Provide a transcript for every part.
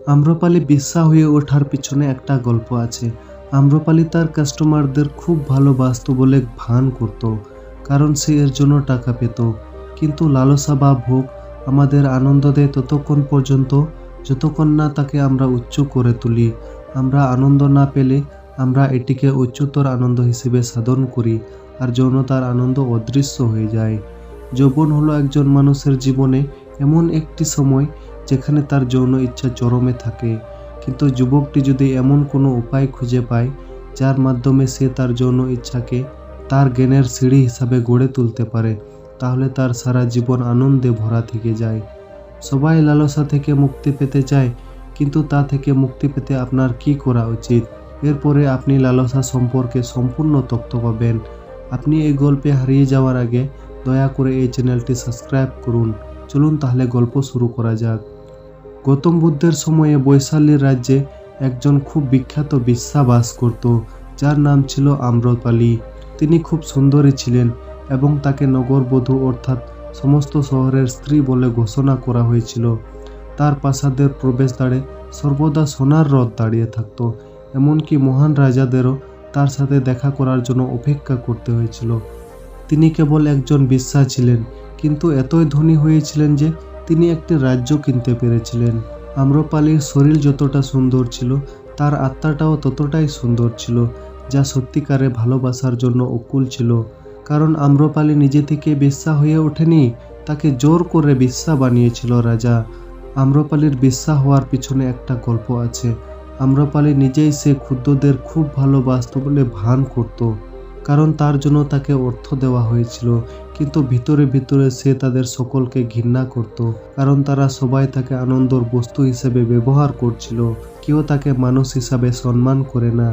আম্রপালি বেশ্যা হয়ে ওঠার পিছনে একটা গল্প আছে। আম্রপালি তার কাস্টমারদের খুব ভালোবাসত বলে ভান করত, কারণ সে এর জন্য টাকা পেত। কিন্তু লালসা বা ভোগ আমাদের আনন্দ দেয় ততক্ষণ পর্যন্ত যতক্ষণ না তাকে আমরা উচ্চ করে তুলি। আমরা আনন্দ না পেলে আমরা এটিকে উচ্চতর আনন্দ হিসেবে সাধন করি, আর যৌনতার আনন্দ অদৃশ্য হয়ে যায়। যৌবন হলো একজন মানুষের জীবনে এমন একটি সময় যেখানে তার যৌন ইচ্ছা চরমে থাকে। কিন্তু যুবকটি যদি এমন কোনো উপায় খুঁজে পায় যার মাধ্যমে সে তার যৌন ইচ্ছাকে তার জ্ঞানের সিঁড়ি হিসাবে গড়ে তুলতে পারে, তাহলে তার সারা জীবন আনন্দে ভরা থেকে যায়। সবাই লালসা থেকে মুক্তি পেতে চায়, কিন্তু তা থেকে মুক্তি পেতে আপনার কি করা উচিত? এরপরে আপনি লালসা সম্পর্কে সম্পূর্ণ তথ্য পাবেন। আপনি এই গল্পে হারিয়ে যাওয়ার আগে দয়া করে এই চ্যানেলটি সাবস্ক্রাইব করুন। চলুন তাহলে গল্প শুরু করা যাক। গৌতম বুদ্ধের সময়ে বৈশালীর রাজ্যে একজন খুব বিখ্যাত বেশ্যা বাস করত, যার নাম ছিল আম্রপালি। তিনি খুব সুন্দরী ছিলেন এবং তাকে নগরবধূ অর্থাৎ সমস্ত শহরের স্ত্রী বলে ঘোষণা করা হয়েছিল। তার প্রাসাদের প্রবেশদ্বারে সর্বদা সোনার রথ দাঁড়িয়ে থাকত, এমনকি মহান রাজাদেরও তার সাথে দেখা করার জন্য অপেক্ষা করতে হয়েছিল। তিনি কেবল একজন বেশ্যা ছিলেন, কিন্তু এতই ধনী হয়েছিলেন যে তিনি একটি রাজ্য কিনতে পেরেছিলেন। আম্রপালির শরীর যতটা সুন্দর ছিল, তার আত্মাটাও ততটাই সুন্দর ছিল, যা সত্যিকারে ভালোবাসার জন্য অকুল ছিল। কারণ আম্রপালি নিজে থেকে বেশ্যা হয়ে ওঠেনি, তাকে জোর করে বেশ্যা বানিয়েছিল রাজা। আম্রপালির বেশ্যা হওয়ার পিছনে একটা গল্প আছে। আম্রপালি নিজেই সে ক্ষুদ্রদের খুব ভালোবাসত বলে ভান করত, কারণ তার জন্য তাকে অর্থ দেওয়া হয়েছিল। কিন্তু ভিতরে ভিতরে সে তাদের সকলকে ঘৃণা করত, কারণ তারা সবাই তাকে আনন্দর বস্তু হিসেবে ব্যবহার করছিল। কেউ তাকে মানুষ হিসাবে সম্মান করে না।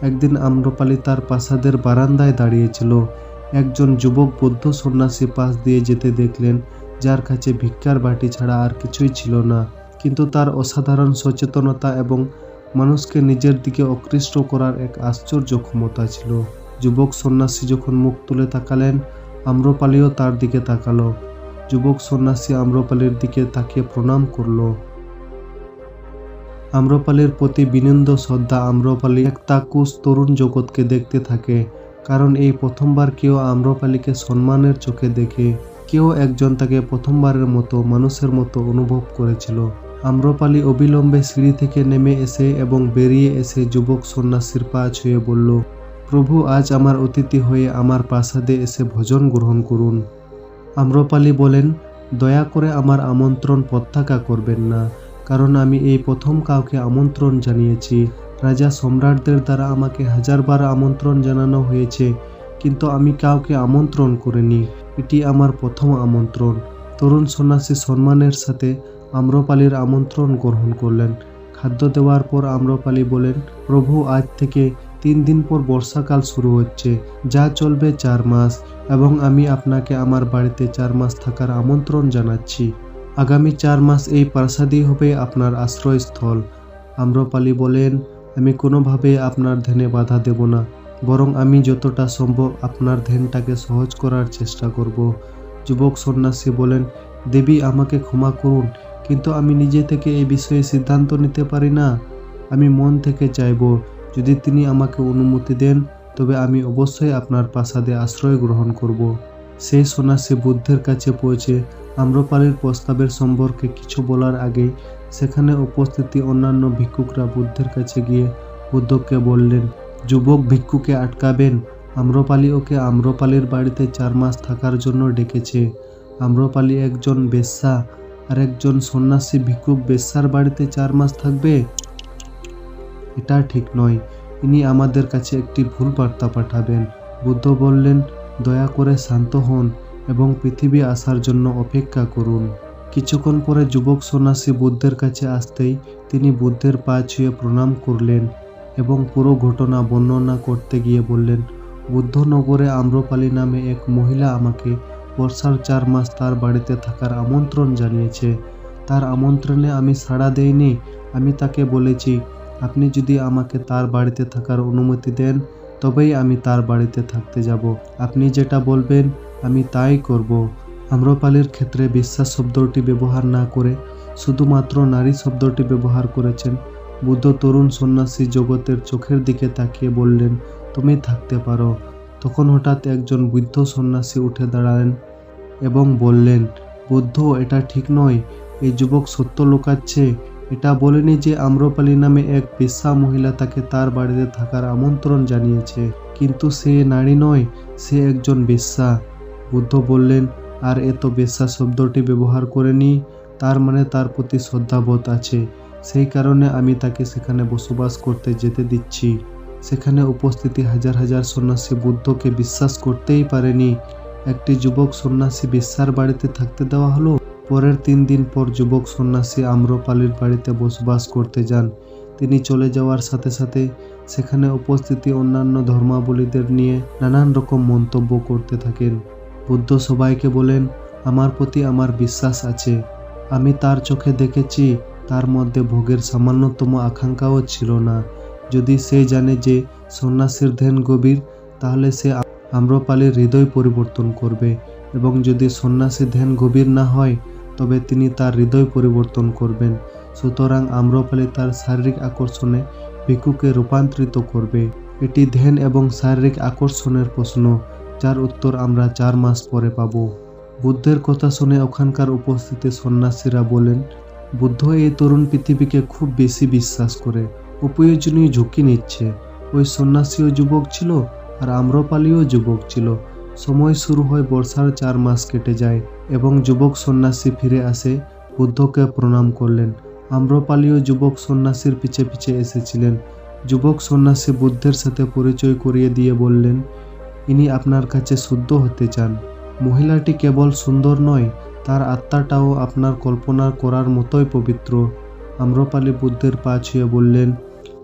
একদিন আম্রপালি তার প্রাসাদের বারান্দায় দাঁড়িয়েছিল। একজন যুবক বৌদ্ধ সন্ন্যাসী পাশ দিয়ে যেতে দেখলেন, যার কাছে ভিক্ষার বাটি ছাড়া আর কিছুই ছিল না। কিন্তু তার অসাধারণ সচেতনতা এবং মানুষকে নিজের দিকে আকৃষ্ট করার এক আশ্চর্য ক্ষমতা ছিল। যুবক সন্ন্যাসী যখন মুখ তুলে তাকালেন, আম্রপালিও তার দিকে তাকালো। যুবক সন্ন্যাসী আম্রপালির দিকে তাকিয়ে প্রণাম করল। আম্রপালির প্রতি বিনম্র শ্রদ্ধা আম্রপালি এক তাকুস তরুণ জগৎকে দেখতে থাকে, কারণ এই প্রথমবার কেউ আম্রপালিকে সম্মানের চোখে দেখে। কেউ একজন তাকে প্রথমবারের মতো মানুষের মতো অনুভব করেছিল। আম্রপালি অবিলম্বে সিঁড়ি থেকে নেমে এসে এবং বেরিয়ে এসে যুবক সন্ন্যাসীর পা ছুঁয়ে বলল, প্রভু, আজ আমার অতিথি হয়ে আমার প্রাসাদে এসে ভোজন গ্রহণ করুন। আম্রপালি বলেন, দয়া করে আমার আমন্ত্রণ প্রত্যাখ্যান করবেন না, কারণ আমি এই প্রথম কাউকে আমন্ত্রণ জানিয়েছি। রাজা সম্রাটদের দ্বারা আমাকে হাজারবার আমন্ত্রণ জানানো হয়েছে, কিন্তু আমি কাউকে আমন্ত্রণ করিনি। এটি আমার প্রথম আমন্ত্রণ। তরুণ সন্ন্যাসী সম্মানের সাথে আম্রপালির আমন্ত্রণ গ্রহণ করলেন। খাদ্য দেওয়ার পর আম্রপালি বলেন, প্রভু, আজ থেকে 3 দিন পর বর্ষাকাল শুরু হচ্ছে, যা চলবে 4 মাস, এবং আমি আপনাকে আমার বাড়িতে 4 মাস থাকার আমন্ত্রণ জানাচ্ছি। আগামী 4 মাস এই প্রাসাদই হবে আপনার আশ্রয়স্থল। আম্রপালি বলেন, আমি কোনোভাবে আপনার ধ্যানে বাধা দেব না, বরং আমি যতটা সম্ভব আপনার ধ্যানটাকে সহজ করার চেষ্টা করব। যুবক সন্ন্যাসী বলেন, দেবী, আমাকে ক্ষমা করুন, কিন্তু আমি নিজে থেকে এই বিষয়ে সিদ্ধান্ত নিতে পারি না। আমি মন থেকে চাইব, যদি তিনি আমাকে অনুমতি দেন, তবে আমি অবশ্যই আপনার প্রাসাদে আশ্রয় গ্রহণ করব। সেই সন্ন্যাসী বুদ্ধের কাছে পৌঁছে আম্রপালির প্রস্তাবের সম্পর্কে কিছু বলার আগেই সেখানে উপস্থিত অন্যান্য ভিক্ষুকরা বুদ্ধের কাছে গিয়ে বুদ্ধকে বললেন, যুবক ভিক্ষুকে আটকাবেন। আম্রপালি ওকে আম্রপালির বাড়িতে 4 মাস থাকার জন্য ডেকেছে। আম্রপালি একজন বেশ্যা, আর একজন সন্ন্যাসী ভিক্ষুক বেশ্যার বাড়িতে 4 মাস থাকবে? এটা ঠিক নয়। ইনি আমাদের কাছে একটি ভুল বার্তা পাঠাবেন। বুদ্ধ বললেন, দয়া করে শান্ত হন এবং পৃথিবী আসার জন্য অপেক্ষা করুন। কিছুক্ষণ পরে যুবক সন্ন্যাসী বুদ্ধের কাছে আসতেই তিনি বুদ্ধের পা ছুঁয়ে প্রণাম করলেন এবং পুরো ঘটনা বর্ণনা করতে গিয়ে বললেন, বুদ্ধনগরে আম্রপালি নামে এক মহিলা আমাকে বর্ষার 4 মাস তার বাড়িতে থাকার আমন্ত্রণ জানিয়েছে। তার আমন্ত্রণে আমি সাড়া দেইনি। আমি তাকে বলেছি, আপনি যদি আমাকে তার বাড়িতে থাকার অনুমতি দেন, তবেই আমি তার বাড়িতে থাকতে যাব। আপনি যেটা বলবেন আমি তাই করব। আম্রপালির ক্ষেত্রে বিশ্বাস শব্দটি ব্যবহার না করে শুধুমাত্র নারী শব্দটি ব্যবহার করেছেন। বুদ্ধ তরুণ সন্ন্যাসী জগতের চোখের দিকে তাকিয়ে বললেন, তুমি থাকতে পারো। তখন হঠাৎ একজন বৃদ্ধ সন্ন্যাসী উঠে দাঁড়ালেন এবং বললেন, বুদ্ধ, এটা ঠিক নয়। এই যুবক সত্য লুকাচ্ছে। এটা বলেনি যে আম্রপালি নামে এক বেশ্যা মহিলা তাকে তার বাড়িতে থাকার আমন্ত্রণ জানিয়েছে, কিন্তু সে নারী নয়, সে একজন বেশ্যা। বুদ্ধ বললেন, আর এত বেশ্যা শব্দটি ব্যবহার করেনি, তার মানে তার প্রতি শ্রদ্ধাবোধ আছে। সেই কারণে আমি তাকে সেখানে বসবাস করতে যেতে দিচ্ছি। সেখানে উপস্থিতি হাজার হাজার সন্ন্যাসী বুদ্ধকে বিশ্বাস করতেই পারেনি। একটি যুবক সন্ন্যাসী বেশ্যার বাড়িতে থাকতে দেওয়া হলো। পরের 3 দিন পর যুবক সন্ন্যাসী আম্রপালির বাড়িতে বসবাস করতে যান। তিনি চলে যাওয়ার সাথে সাথে সেখানে উপস্থিতি অন্যান্য ধর্মাবলম্বীদের নিয়ে নানান রকম মন্তব্য করতে থাকেন। বুদ্ধ সবাইকে বলেন, আমার প্রতি আমার বিশ্বাস আছে। আমি তার চোখে দেখেছি, তার মধ্যে ভোগের সামান্যতম আকাঙ্ক্ষাও ছিল না। যদি সে জানে যে সন্ন্যাসীর ধ্যান গভীর, তাহলে সে আম্রপালির হৃদয় পরিবর্তন করবে, এবং যদি সন্ন্যাসী ধ্যান গভীর না হয়, তবে তিনি তার হৃদয় পরিবর্তন করবেন। সুতরাং আম্রপালি তার শারীরিক আকর্ষণে ভিক্ষুকে রূপান্তরিত করবে। এটি ধ্যান এবং শারীরিক আকর্ষণের প্রশ্ন, যার উত্তর আমরা 4 মাস পরে পাব। বুদ্ধের কথা শুনে ওখানকার উপস্থিত সন্ন্যাসীরা বলেন, বুদ্ধ এই তরুণ পৃথিবীকে খুব বেশি বিশ্বাস করে, অপ্রয়োজনীয় ঝুঁকি নিচ্ছে। ওই সন্ন্যাসীও যুবক ছিল, আর আম্রপালিও যুবক ছিল। সময় শুরু হয়, বর্ষার 4 মাস কেটে যায় এবং যুবক সন্ন্যাসী ফিরে আসে। বুদ্ধকে প্রণাম করলেন। আম্রপালিও যুবক সন্ন্যাসীর পিছে পিছে এসেছিলেন। যুবক সন্ন্যাসী বুদ্ধের সাথে পরিচয় করিয়ে দিয়ে বললেন, ইনি আপনার কাছে শুদ্ধ হতে চান। মহিলাটি কেবল সুন্দর নয়, তার আত্মাটাও আপনার কল্পনা করার মতোই পবিত্র। আম্রপালি বুদ্ধের পা ছুঁয়ে বললেন,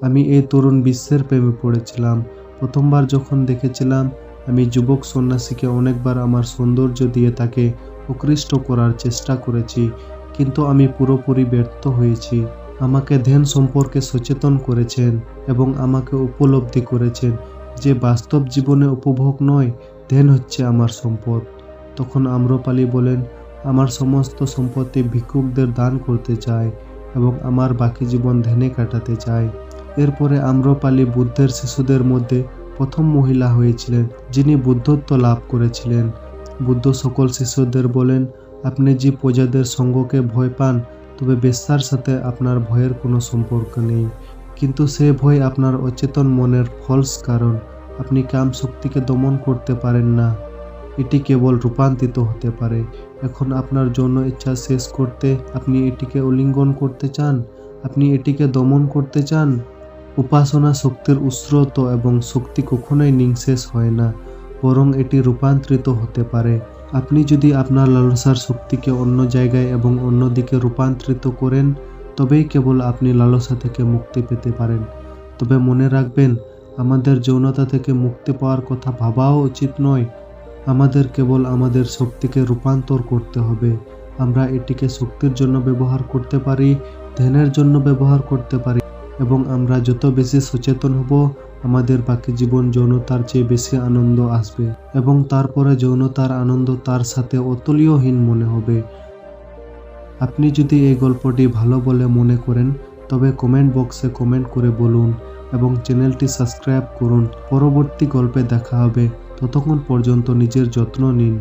আমি এই তরুণ বিশ্বের প্রেমে পড়েছিলাম। প্রথমবার যখন দেখেছিলাম, আমি যুবক সন্ন্যাসীকে অনেকবার আমার সৌন্দর্য দিয়ে তাকে আকৃষ্ট করার চেষ্টা করেছি, কিন্তু আমি পুরোপুরি ব্যর্থ হয়েছি। আমাকে ধ্যান সম্পর্কে সচেতন করেছেন এবং আমাকে উপলব্ধি করেছেন যে বাস্তব জীবনে উপভোগ নয়, ধ্যান হচ্ছে আমার সম্পদ। তখন আম্রপালি বলেন, আমার সমস্ত সম্পত্তি ভিক্ষুকদের দান করতে চাই এবং আমার বাকি জীবন ধ্যানে কাটাতে চাই। এরপরে আম্রপালি বুদ্ধের শিশুদের মধ্যে প্রথম মহিলা হয়েছিলেন যিনি বুদ্ধত্ব লাভ করেছিলেন। বুদ্ধ সকল শিশুদের বলেন, আপনি যে প্রজাদের সঙ্গকে ভয় পান, তবে বেশ্যার সাথে আপনার ভয়ের কোনো সম্পর্ক নেই, কিন্তু সে ভয় আপনার অচেতন মনের ফলস কারণ। আপনি কাম শক্তিকে দমন করতে পারেন না, এটি কেবল রূপান্তরিত হতে পারে। এখন আপনার যৌন ইচ্ছা শেষ করতে আপনি এটিকে আলিঙ্গন করতে চান, আপনি এটিকে দমন করতে চান। উপাসনা শক্তির উৎস্রোত এবং শক্তি কখনোই নিঃশেষ হয় না, বরং এটি রূপান্তরিত হতে পারে। আপনি যদি আপনার লালসার শক্তিকে অন্য জায়গায় এবং অন্য দিকে রূপান্তরিত করেন, তবেই কেবল আপনি লালসা থেকে মুক্তি পেতে পারেন। তবে মনে রাখবেন, আমাদের যৌনতা থেকে মুক্তি পাওয়ার কথা ভাবাও উচিত নয়। আমাদের কেবল আমাদের শক্তিকে রূপান্তর করতে হবে। আমরা এটিকে শক্তির জন্য ব্যবহার করতে পারি, ধ্যানের জন্য ব্যবহার করতে পারি, এবং আমরা যত বেশি সচেতন হব, আমাদের বাকি জীবন যৌনতার চেয়ে বেশি আনন্দ আসবে, এবং তারপরে যৌনতার আনন্দ তার সাথে অতুলনীয়হীন মনে হবে। আপনি যদি এই গল্পটি ভালো বলে মনে করেন, তবে কমেন্ট বক্সে কমেন্ট করে বলুন এবং চ্যানেলটি সাবস্ক্রাইব করুন। পরবর্তী গল্পে দেখা হবে। ততক্ষণ পর্যন্ত নিজের যত্ন নিন।